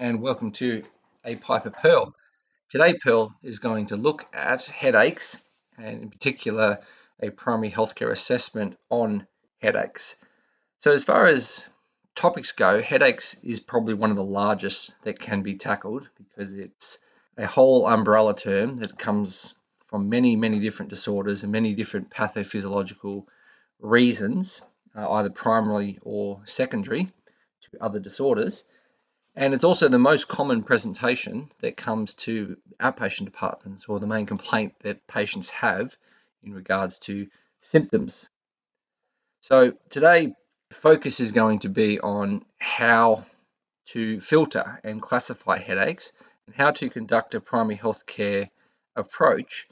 and welcome to A Pipe of Pearl. Today, Pearl is going to look at headaches and, in particular, a primary healthcare assessment on headaches. So, as far as topics go, headaches is probably one of the largest that can be tackled because it's a whole umbrella term that comes from many, many different disorders and many different pathophysiological reasons, either primary or secondary to other disorders. And it's also the most common presentation that comes to outpatient departments, or the main complaint that patients have in regards to symptoms. So today, the focus is going to be on how to filter and classify headaches and how to conduct a primary health care approach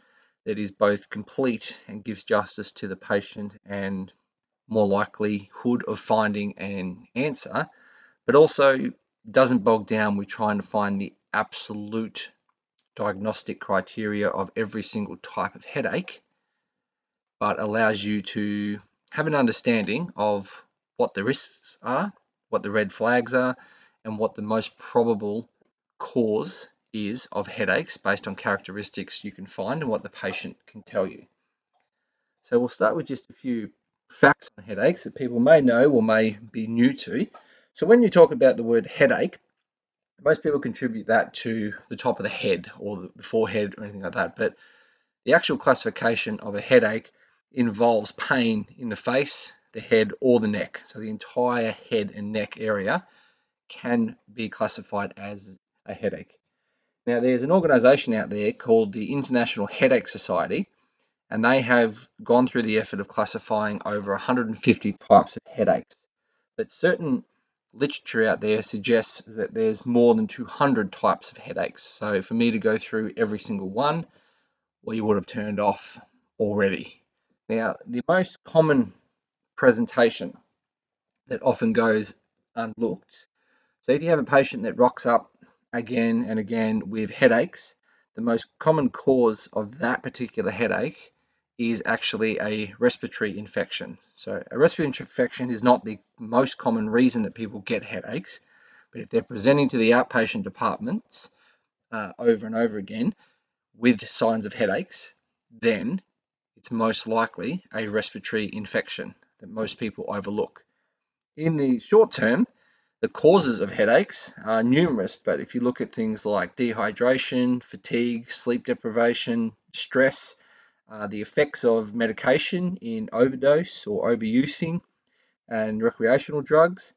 that is both complete and gives justice to the patient and more likelihood of finding an answer, but also doesn't bog down with trying to find the absolute diagnostic criteria of every single type of headache, but allows you to have an understanding of what the risks are, what the red flags are, and what the most probable cause is of headaches based on characteristics you can find and what the patient can tell you. So we'll start with just a few facts on headaches that people may know or may be new to. So when you talk about the word headache, most people contribute that to the top of the head or the forehead or anything like that. But the actual classification of a headache involves pain in the face, the head, or the neck. So the entire head and neck area can be classified as a headache. Now, there's an organization out there called the International Headache Society, and they have gone through the effort of classifying over 150 types of headaches. But certain literature out there suggests that there's more than 200 types of headaches. So for me to go through every single one, well, you would have turned off already. Now, the most common presentation that often goes unlooked. So if you have a patient that rocks up again and again with headaches, the most common cause of that particular headache is actually a respiratory infection. So a respiratory infection is not the most common reason that people get headaches, but if they're presenting to the outpatient departments over and over again with signs of headaches, then it's most likely a respiratory infection that most people overlook. In the short term, the causes of headaches are numerous, but if you look at things like dehydration, fatigue, sleep deprivation, stress, the effects of medication in overdose or overusing, and recreational drugs.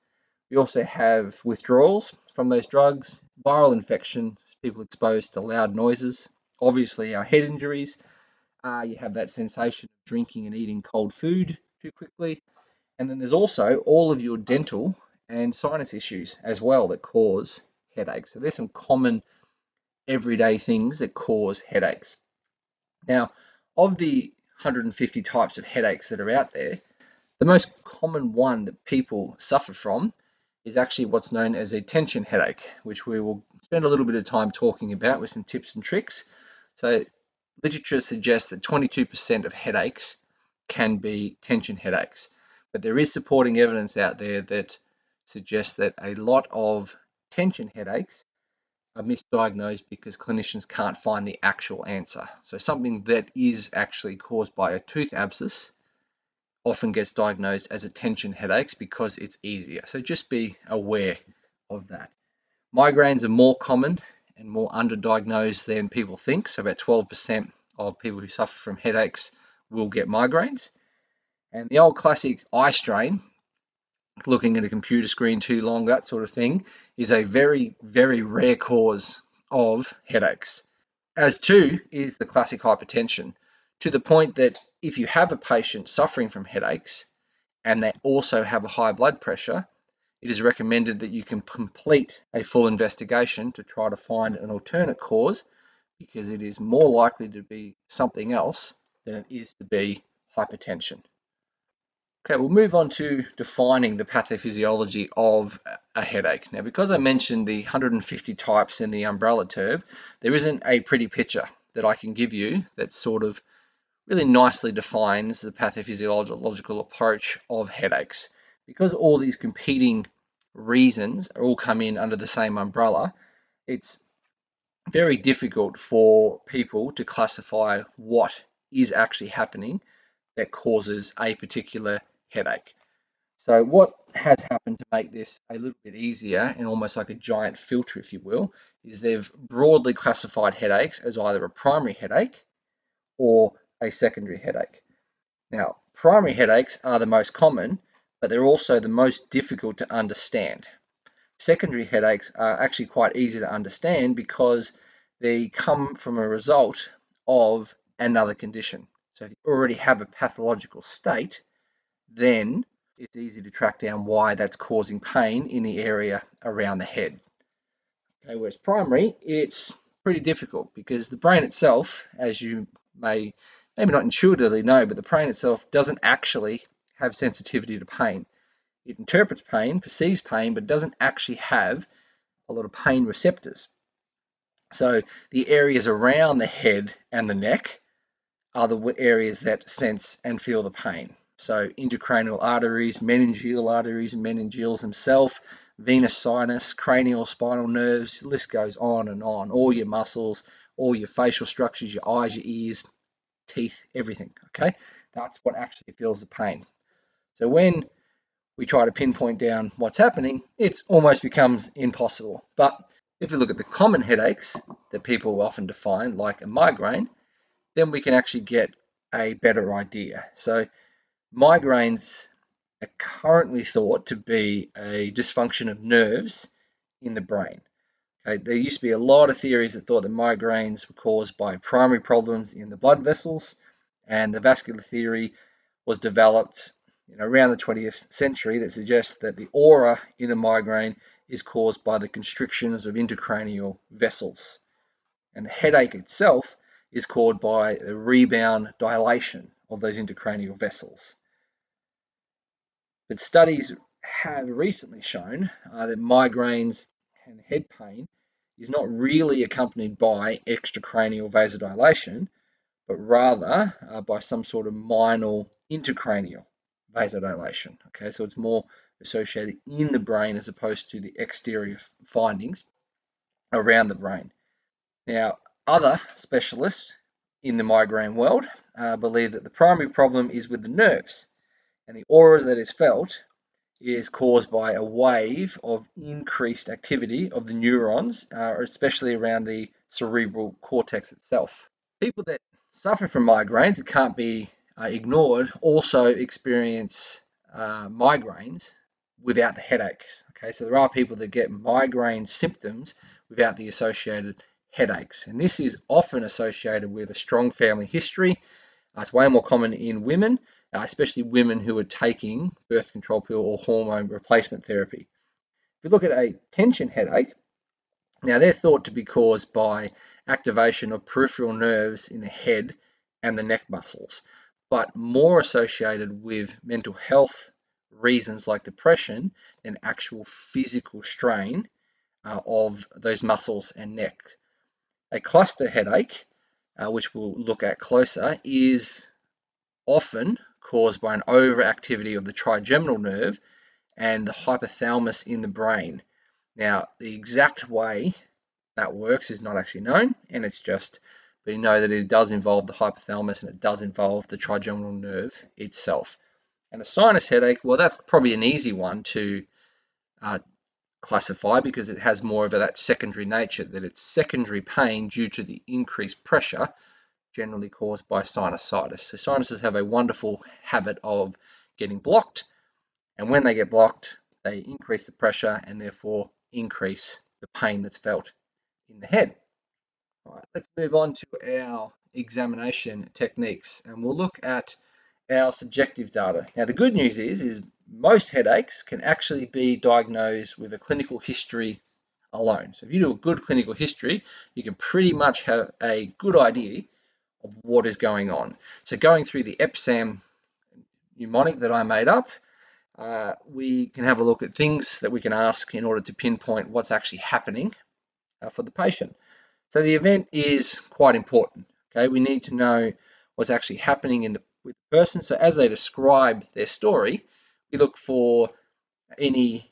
We also have withdrawals from those drugs, viral infection, people exposed to loud noises, obviously our head injuries. You have that sensation of drinking and eating cold food too quickly. And then there's also all of your dental and sinus issues as well that cause headaches. So there's some common everyday things that cause headaches. Now, of the 150 types of headaches that are out there, the most common one that people suffer from is actually what's known as a tension headache, which we will spend a little bit of time talking about with some tips and tricks. So literature suggests that 22% of headaches can be tension headaches, but there is supporting evidence out there that suggests that a lot of tension headaches are misdiagnosed because clinicians can't find the actual answer. So something that is actually caused by a tooth abscess often gets diagnosed as a tension headaches because it's easier. So just be aware of that. Migraines are more common and more underdiagnosed than people think. So about 12% of people who suffer from headaches will get migraines. And the old classic eye strain, looking at a computer screen too long, that sort of thing, is a very, very rare cause of headaches. As too is the classic hypertension, to the point that if you have a patient suffering from headaches and they also have a high blood pressure, it is recommended that you can complete a full investigation to try to find an alternate cause, because it is more likely to be something else than it is to be hypertension. Okay, we'll move on to defining the pathophysiology of a headache. Now, because I mentioned the 150 types in the umbrella term, there isn't a pretty picture that I can give you that sort of really nicely defines the pathophysiological approach of headaches. Because all these competing reasons all come in under the same umbrella, it's very difficult for people to classify what is actually happening that causes a particular headache. So what has happened to make this a little bit easier and almost like a giant filter, if you will, is they've broadly classified headaches as either a primary headache or a secondary headache. Now, primary headaches are the most common, but they're also the most difficult to understand. Secondary headaches are actually quite easy to understand because they come from a result of another condition. So if you already have a pathological state, then it's easy to track down why that's causing pain in the area around the head. Okay, whereas primary, it's pretty difficult because the brain itself, as you may maybe not intuitively know, but the brain itself doesn't actually have sensitivity to pain. It interprets pain, perceives pain, but doesn't actually have a lot of pain receptors. So the areas around the head and the neck are the areas that sense and feel the pain. So intracranial arteries, meningeal arteries, meningeals themselves, venous sinus, cranial spinal nerves, the list goes on and on. All your muscles, all your facial structures, your eyes, your ears, teeth, everything, okay? That's what actually feels the pain. So when we try to pinpoint down what's happening, it almost becomes impossible. But if you look at the common headaches that people often define, like a migraine, then we can actually get a better idea. So migraines are currently thought to be a dysfunction of nerves in the brain. Okay, there used to be a lot of theories that thought that migraines were caused by primary problems in the blood vessels, and the vascular theory was developed around the 20th century that suggests that the aura in a migraine is caused by the constrictions of intracranial vessels. And the headache itself is caused by the rebound dilation of those intracranial vessels. But studies have recently shown that migraines and head pain is not really accompanied by extracranial vasodilation, but rather by some sort of minor intracranial vasodilation. Okay, so it's more associated in the brain as opposed to the exterior findings around the brain. Now, other specialists in the migraine world believe that the primary problem is with the nerves, and the aura that is felt is caused by a wave of increased activity of the neurons, especially around the cerebral cortex itself. People that suffer from migraines, it can't be ignored, also experience migraines without the headaches. Okay, so there are people that get migraine symptoms without the associated headaches, and this is often associated with a strong family history. It's way more common in women, especially women who are taking birth control pill or hormone replacement therapy. If you look at a tension headache, now they're thought to be caused by activation of peripheral nerves in the head and the neck muscles, but more associated with mental health reasons like depression than actual physical strain of those muscles and neck. A cluster headache, which we'll look at closer, is often caused by an overactivity of the trigeminal nerve and the hypothalamus in the brain. Now, the exact way that works is not actually known, and it's just we know that it does involve the hypothalamus and it does involve the trigeminal nerve itself. And a sinus headache, well, that's probably an easy one to classify because it has more of that secondary nature, that it's secondary pain due to the increased pressure generally caused by sinusitis. So sinuses have a wonderful habit of getting blocked, and when they get blocked, they increase the pressure and therefore increase the pain that's felt in the head. All right, let's move on to our examination techniques, and we'll look at our subjective data. Now, the good news is most headaches can actually be diagnosed with a clinical history alone. So if you do a good clinical history, you can pretty much have a good idea of what is going on. So going through the EPSAM mnemonic that I made up, we can have a look at things that we can ask in order to pinpoint what's actually happening for the patient. So the event is quite important. Okay, we need to know what's actually happening with the person. So as they describe their story, we look for any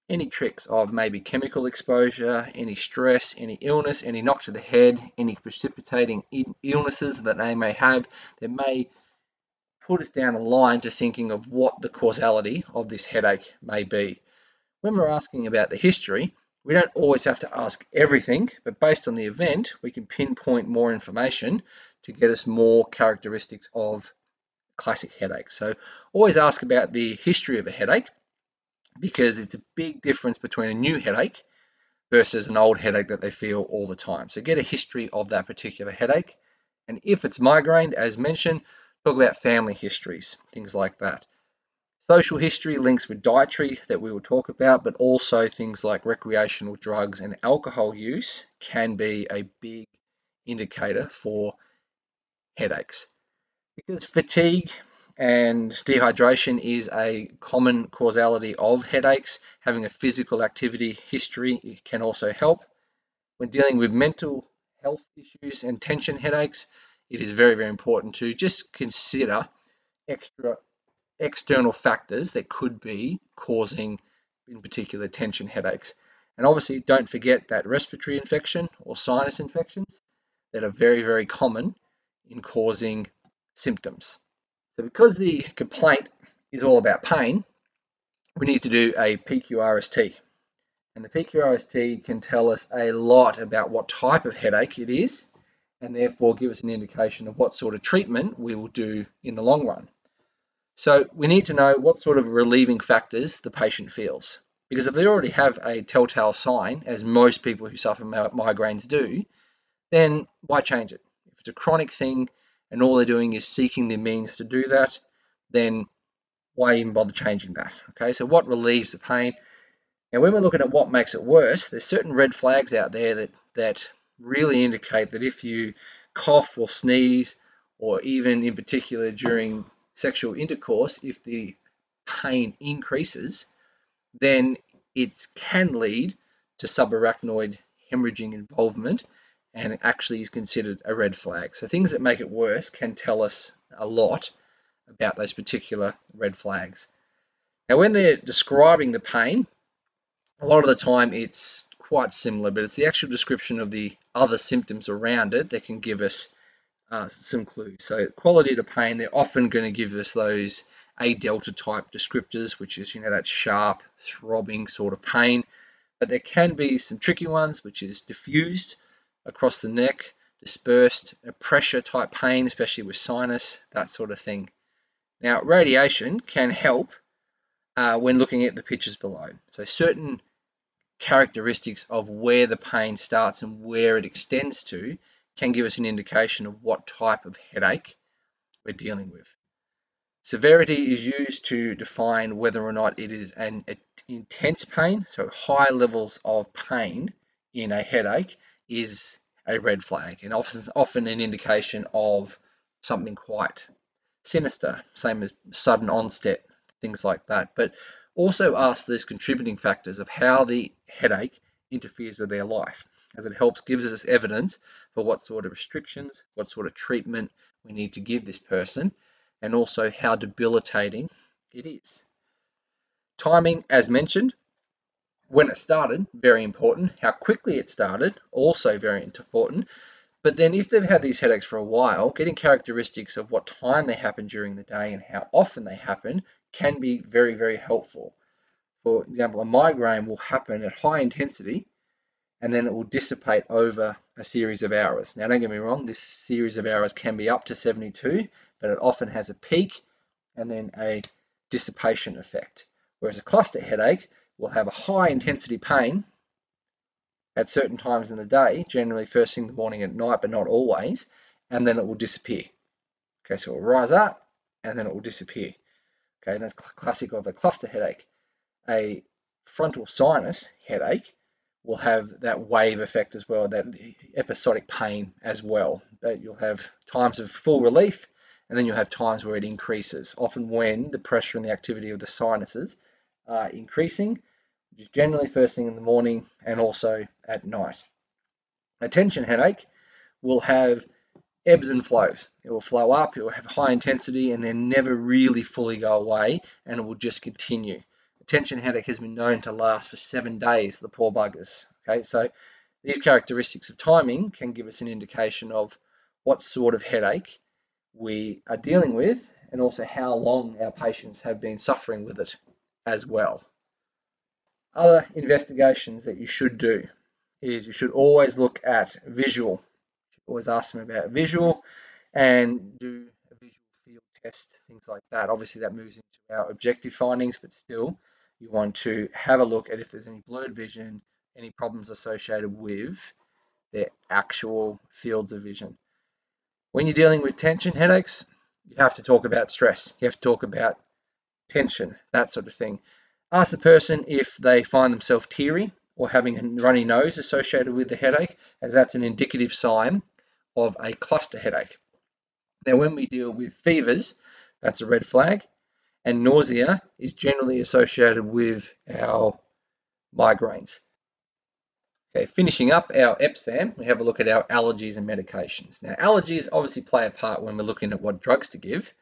any tricks of maybe chemical exposure, any stress, any illness, any knock to the head, any precipitating illnesses that they may have, that may put us down a line to thinking of what the causality of this headache may be. When we're asking about the history, we don't always have to ask everything, but based on the event, we can pinpoint more information to get us more characteristics of classic headache. So always ask about the history of a headache, because it's a big difference between a new headache versus an old headache that they feel all the time. So get a history of that particular headache. And if it's migraine, as mentioned, talk about family histories, things like that. Social history links with dietary that we will talk about, but also things like recreational drugs and alcohol use can be a big indicator for headaches. Because fatigue and dehydration is a common causality of headaches, having a physical activity history can also help. When dealing with mental health issues and tension headaches, it is very, very important to just consider external factors that could be causing, in particular, tension headaches. And obviously, don't forget that respiratory infection or sinus infections that are very, very common in causing symptoms. So because the complaint is all about pain, we need to do a PQRST. And the PQRST can tell us a lot about what type of headache it is, and therefore give us an indication of what sort of treatment we will do in the long run. So we need to know what sort of relieving factors the patient feels. Because if they already have a telltale sign, as most people who suffer migraines do, then why change it? If it's a chronic thing and all they're doing is seeking the means to do that, then why even bother changing that? Okay, so what relieves the pain? Now, when we're looking at what makes it worse, there's certain red flags out there that really indicate that if you cough or sneeze, or even in particular during sexual intercourse, if the pain increases, then it can lead to subarachnoid hemorrhaging involvement and actually is considered a red flag. So things that make it worse can tell us a lot about those particular red flags. Now, when they're describing the pain, a lot of the time it's quite similar, but it's the actual description of the other symptoms around it that can give us some clues. So quality to pain, they're often going to give us those A delta type descriptors, which is, that sharp, throbbing sort of pain. But there can be some tricky ones, which is diffused across the neck, dispersed, a pressure type pain, especially with sinus, that sort of thing. Now, radiation can help when looking at the pictures below. So certain characteristics of where the pain starts and where it extends to can give us an indication of what type of headache we're dealing with. Severity is used to define whether or not it is an intense pain, so high levels of pain in a headache is a red flag, and often an indication of something quite sinister, same as sudden onset, things like that. But also ask those contributing factors of how the headache interferes with their life, as it gives us evidence for what sort of restrictions, what sort of treatment we need to give this person, and also how debilitating it is. Timing, as mentioned, when it started, very important. How quickly it started, also very important. But then if they've had these headaches for a while, getting characteristics of what time they happen during the day and how often they happen can be very, very helpful. For example, a migraine will happen at high intensity and then it will dissipate over a series of hours. Now, don't get me wrong, this series of hours can be up to 72, but it often has a peak and then a dissipation effect. Whereas a cluster headache will have a high intensity pain at certain times in the day, generally first thing in the morning at night, but not always, and then it will disappear. Okay, so it will rise up and then it will disappear. Okay, and that's classic of a cluster headache. A frontal sinus headache will have that wave effect as well, that episodic pain as well. That you'll have times of full relief, and then you'll have times where it increases, often when the pressure and the activity of the sinuses are increasing, which is generally first thing in the morning and also at night. A tension headache will have ebbs and flows. It will flow up, it will have high intensity, and then never really fully go away, and it will just continue. tension headache has been known to last for 7 days, the poor buggers. Okay, so these characteristics of timing can give us an indication of what sort of headache we are dealing with and also how long our patients have been suffering with it as well. Other investigations that you should do is you should always look at visual. You should always ask them about visual and do a visual field test, things like that. Obviously, that moves into our objective findings, but still, you want to have a look at if there's any blurred vision, any problems associated with their actual fields of vision. When you're dealing with tension headaches, you have to talk about stress. You have to talk about tension, that sort of thing. Ask the person if they find themselves teary or having a runny nose associated with the headache, as that's an indicative sign of a cluster headache. Now, when we deal with fevers, that's a red flag, and nausea is generally associated with our migraines. Okay, finishing up our EPSAM, we have a look at our allergies and medications. Now, allergies obviously play a part when we're looking at what drugs to give,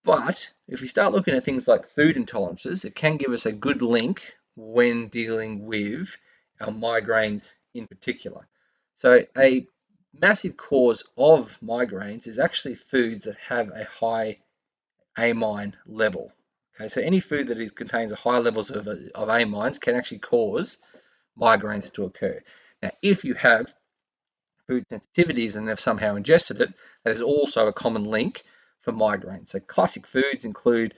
but if we start looking at things like food intolerances, it can give us a good link when dealing with our migraines in particular. So a massive cause of migraines is actually foods that have a high amine level. Okay, so any food that contains a high levels of amines can actually cause migraines to occur. Now, if you have food sensitivities and have somehow ingested it, that is also a common link for migraines. So classic foods include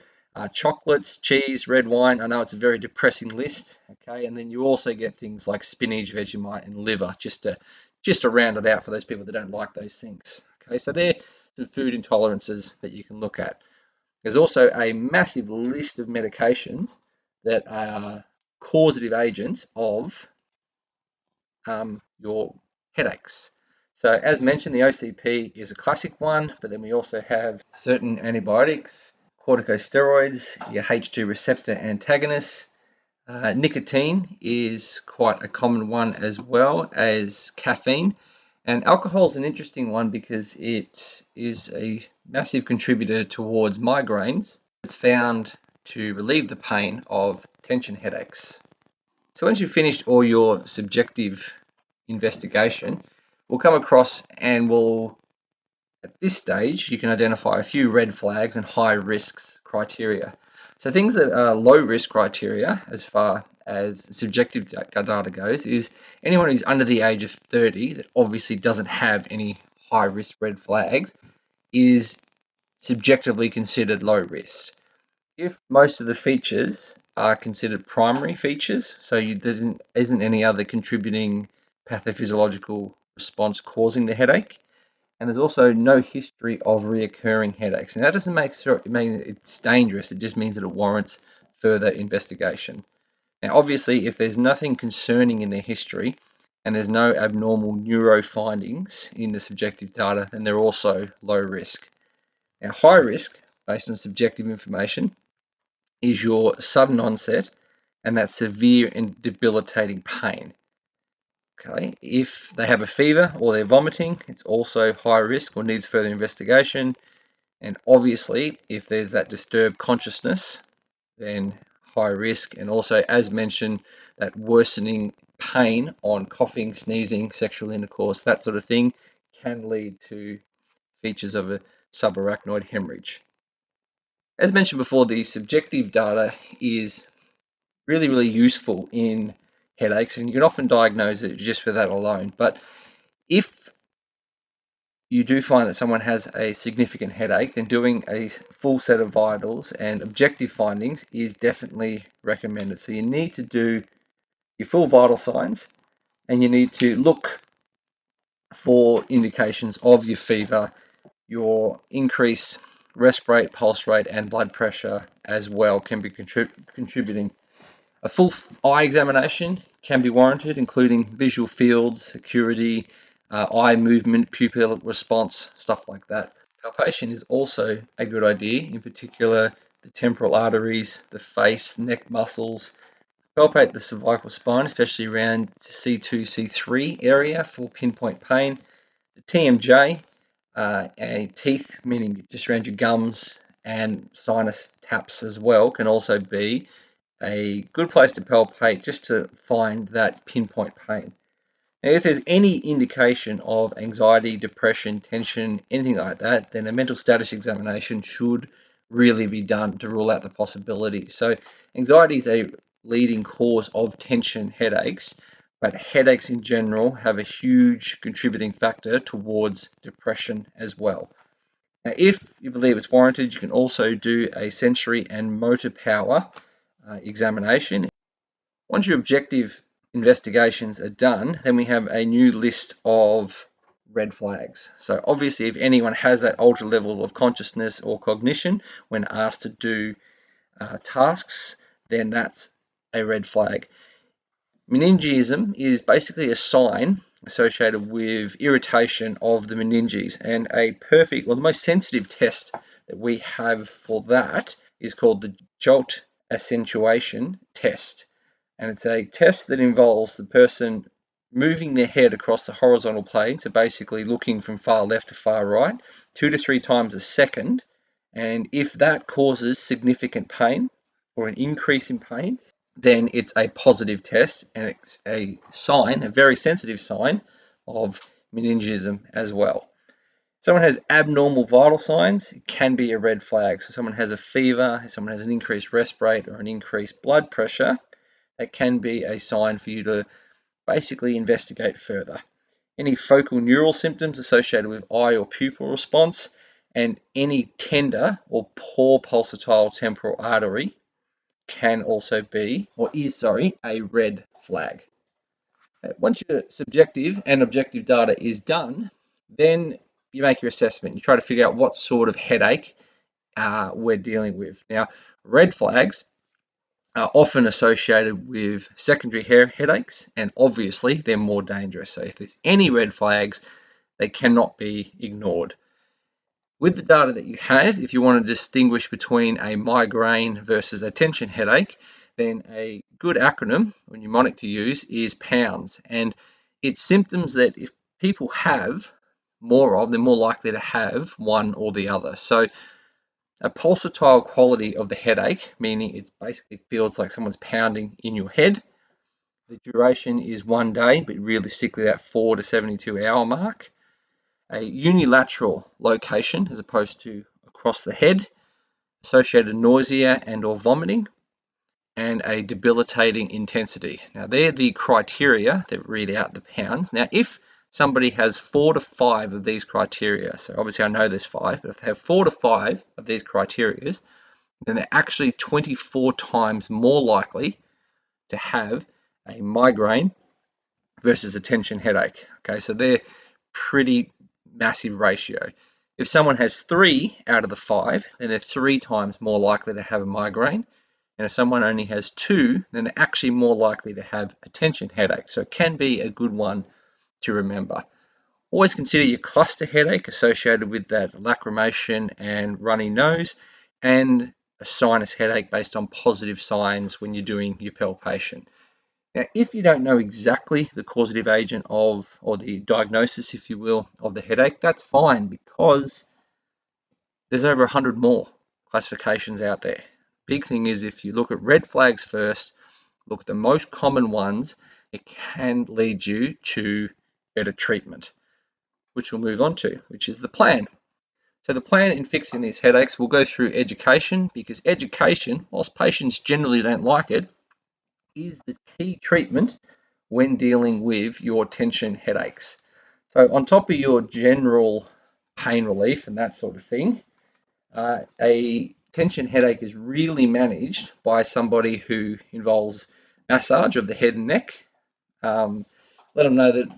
chocolates, cheese, red wine. I know it's a very depressing list, okay, and then you also get things like spinach, Vegemite, and liver, just to round it out for those people that don't like those things. Okay, so they're some food intolerances that you can look at. There's also a massive list of medications that are causative agents of your headaches. So as mentioned, the OCP is a classic one, but then we also have certain antibiotics, corticosteroids, your H2 receptor antagonists. Nicotine is quite a common one, as well as caffeine. And alcohol is an interesting one because it is a massive contributor towards migraines. It's found to relieve the pain of tension headaches. So once you've finished all your subjective investigation, we'll come across and at this stage, you can identify a few red flags and high risks criteria. So things that are low risk criteria as far as subjective data goes is anyone who's under the age of 30 that obviously doesn't have any high risk red flags is subjectively considered low risk. If most of the features are considered primary features, so there isn't any other contributing pathophysiological response causing the headache, and there's also no history of reoccurring headaches. And that doesn't mean it's dangerous, it just means that it warrants further investigation. Now, obviously, if there's nothing concerning in their history and there's no abnormal neuro findings in the subjective data, then they're also low risk. Now, high risk, based on subjective information, is your sudden onset and that severe and debilitating pain. Okay, if they have a fever or they're vomiting, it's also high risk or needs further investigation. And obviously, if there's that disturbed consciousness, then high risk. And also, as mentioned, that worsening pain on coughing, sneezing, sexual intercourse, that sort of thing can lead to features of a subarachnoid hemorrhage. As mentioned before, the subjective data is really, really useful in headaches, and you can often diagnose it just with that alone. But if you do find that someone has a significant headache, then doing a full set of vitals and objective findings is definitely recommended. So you need to do your full vital signs, and you need to look for indications of your fever, your increased rest rate, pulse rate, and blood pressure as well can be contributing. A full eye examination can be warranted, including visual fields, acuity, eye movement, pupil response, stuff like that. Palpation is also a good idea, in particular the temporal arteries, the face, neck muscles. Palpate the cervical spine, especially around C2, C3 area for pinpoint pain. The TMJ, and teeth, meaning just around your gums, and sinus taps as well, can also be a good place to palpate just to find that pinpoint pain. Now, if there's any indication of anxiety, depression, tension, anything like that, then a mental status examination should really be done to rule out the possibility. So anxiety is a leading cause of tension headaches, but headaches in general have a huge contributing factor towards depression as well. Now, if you believe it's warranted, you can also do a sensory and motor power examination. Once your objective investigations are done, then we have a new list of red flags. So obviously, if anyone has that altered level of consciousness or cognition when asked to do tasks, then that's a red flag. Meningism is basically a sign associated with irritation of the meninges, and the most sensitive test that we have for that is called the jolt accentuation test. And it's a test that involves the person moving their head across the horizontal plane, so basically looking from far left to far right, 2 to 3 times a second. And if that causes significant pain or an increase in pain, then it's a positive test, and it's a sign, a very sensitive sign of meningism as well. If someone has abnormal vital signs, it can be a red flag. So someone has a fever, someone has an increased rest rate or an increased blood pressure, that can be a sign for you to basically investigate further. Any focal neural symptoms associated with eye or pupil response, and any tender or poor pulsatile temporal artery can also be, or is, sorry, a red flag. Once your subjective and objective data is done, then you make your assessment. You try to figure out what sort of headache we're dealing with. Now, red flags are often associated with secondary headaches, and obviously they're more dangerous. So if there's any red flags, they cannot be ignored. With the data that you have, if you want to distinguish between a migraine versus a tension headache, then a good acronym or mnemonic to use is POUNDS. And it's symptoms that if people have more of, they're more likely to have one or the other. So a pulsatile quality of the headache, meaning it basically feels like someone's pounding in your head. The duration is 1 day, but realistically that 4 to 72 hour mark. A unilateral location as opposed to across the head, associated nausea and or vomiting, and a debilitating intensity. Now they're the criteria that read out the POUNDS. Now if somebody has 4 to 5 of these criteria, so obviously I know there's 5, but if they have 4 to 5 of these criteria, then they're actually 24 times more likely to have a migraine versus a tension headache. Okay, so they're pretty massive ratio. If someone has 3 out of the 5, then they're 3 times more likely to have a migraine. And if someone only has 2, then they're actually more likely to have a tension headache. So it can be a good one to remember. Always consider your cluster headache associated with that lacrimation and runny nose, and a sinus headache based on positive signs when you're doing your palpation. Now, if you don't know exactly the causative agent of, or the diagnosis, if you will, of the headache, that's fine, because there's over 100 more classifications out there. Big thing is, if you look at red flags first, look at the most common ones, it can lead you to better treatment, which we'll move on to, which is the plan. So the plan in fixing these headaches will go through education, because education, whilst patients generally don't like it, is the key treatment when dealing with your tension headaches. So on top of your general pain relief and that sort of thing, a tension headache is really managed by somebody who involves massage of the head and neck. Let them know that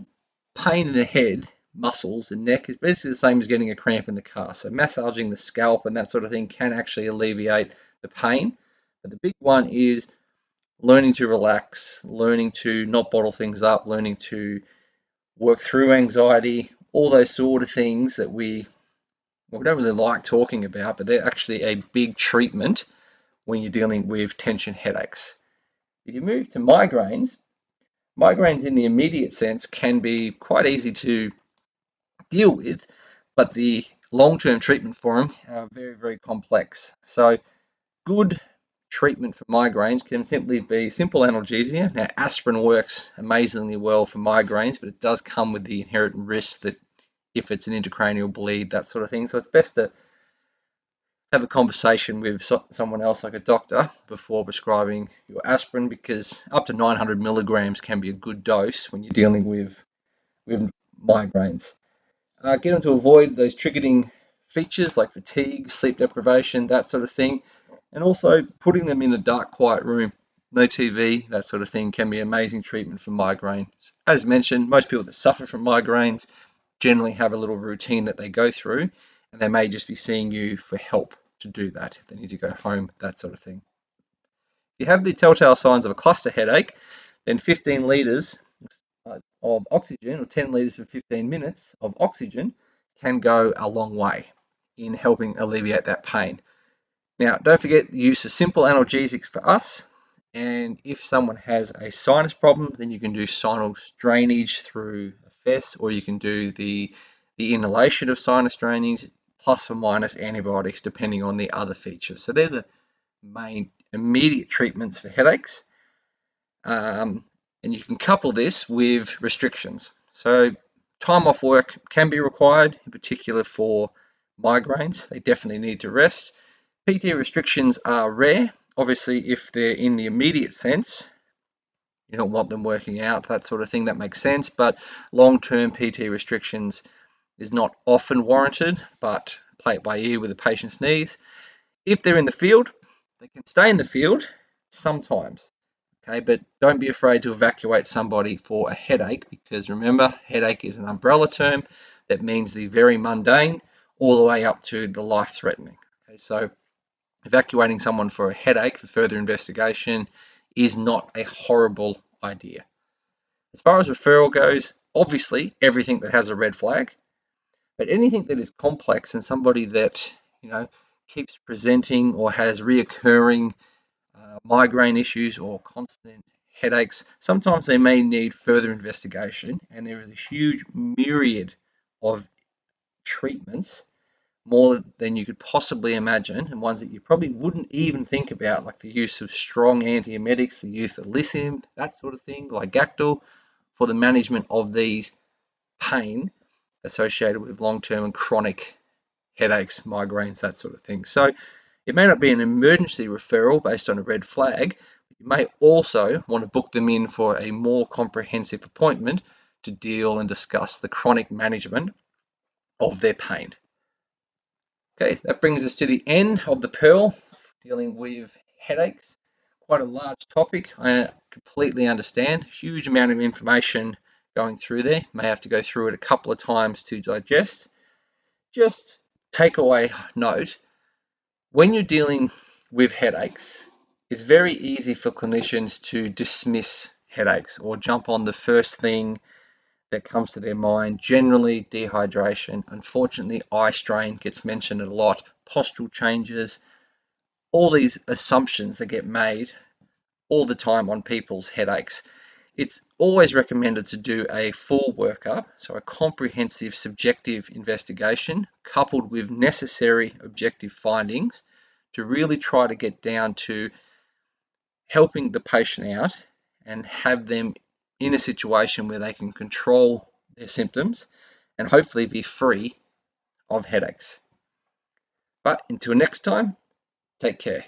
pain in the head, muscles, and neck is basically the same as getting a cramp in the car. So massaging the scalp and that sort of thing can actually alleviate the pain. But the big one is learning to relax, learning to not bottle things up, learning to work through anxiety, all those sort of things that we don't really like talking about, but they're actually a big treatment when you're dealing with tension headaches. If you move to migraines, migraines in the immediate sense can be quite easy to deal with, but the long-term treatment for them are very, very complex. So good treatment for migraines can simply be simple analgesia. Now, aspirin works amazingly well for migraines, but it does come with the inherent risk that if it's an intracranial bleed, that sort of thing. So it's best to have a conversation with someone else, like a doctor, before prescribing your aspirin, because up to 900 milligrams can be a good dose when you're dealing with migraines. Get them to avoid those triggering features like fatigue, sleep deprivation, that sort of thing. And also putting them in a dark, quiet room, no TV, that sort of thing, can be amazing treatment for migraines. As mentioned, most people that suffer from migraines generally have a little routine that they go through, and they may just be seeing you for help to do that if they need to go home, that sort of thing. If you have the telltale signs of a cluster headache, then 15 litres of oxygen, or 10 litres for 15 minutes of oxygen, can go a long way in helping alleviate that pain. Now, don't forget the use of simple analgesics for us. And if someone has a sinus problem, then you can do sinus drainage through a FES, or you can do the inhalation of sinus drainage, plus or minus antibiotics, depending on the other features. So they're the main immediate treatments for headaches. And you can couple this with restrictions. So time off work can be required, in particular for migraines. They definitely need to rest. PT restrictions are rare. Obviously, if they're in the immediate sense, you don't want them working out, that sort of thing, that makes sense. But long-term PT restrictions is not often warranted, but play it by ear with the patient's needs. If they're in the field, they can stay in the field sometimes. Okay, but don't be afraid to evacuate somebody for a headache, because remember, headache is an umbrella term that means the very mundane all the way up to the life-threatening. Okay, so evacuating someone for a headache for further investigation is not a horrible idea. As far as referral goes, obviously everything that has a red flag, but anything that is complex and somebody that keeps presenting or has reoccurring migraine issues or constant headaches, sometimes they may need further investigation, and there is a huge myriad of treatments, more than you could possibly imagine, and ones that you probably wouldn't even think about, like the use of strong antiemetics, the use of lithium, that sort of thing, like Gactyl, for the management of these pain associated with long-term and chronic headaches, migraines, that sort of thing. So it may not be an emergency referral based on a red flag. You may also want to book them in for a more comprehensive appointment to deal and discuss the chronic management of their pain. Okay, that brings us to the end of the Pearl, dealing with headaches. Quite a large topic. I completely understand. Huge amount of information going through there. May have to go through it a couple of times to digest. Just takeaway note, when you're dealing with headaches, it's very easy for clinicians to dismiss headaches or jump on the first thing that comes to their mind. Generally, dehydration. Unfortunately, eye strain gets mentioned a lot. Postural changes, all these assumptions that get made all the time on people's headaches. It's always recommended to do a full workup, so a comprehensive subjective investigation coupled with necessary objective findings to really try to get down to helping the patient out and have them in a situation where they can control their symptoms and hopefully be free of headaches. But until next time, take care.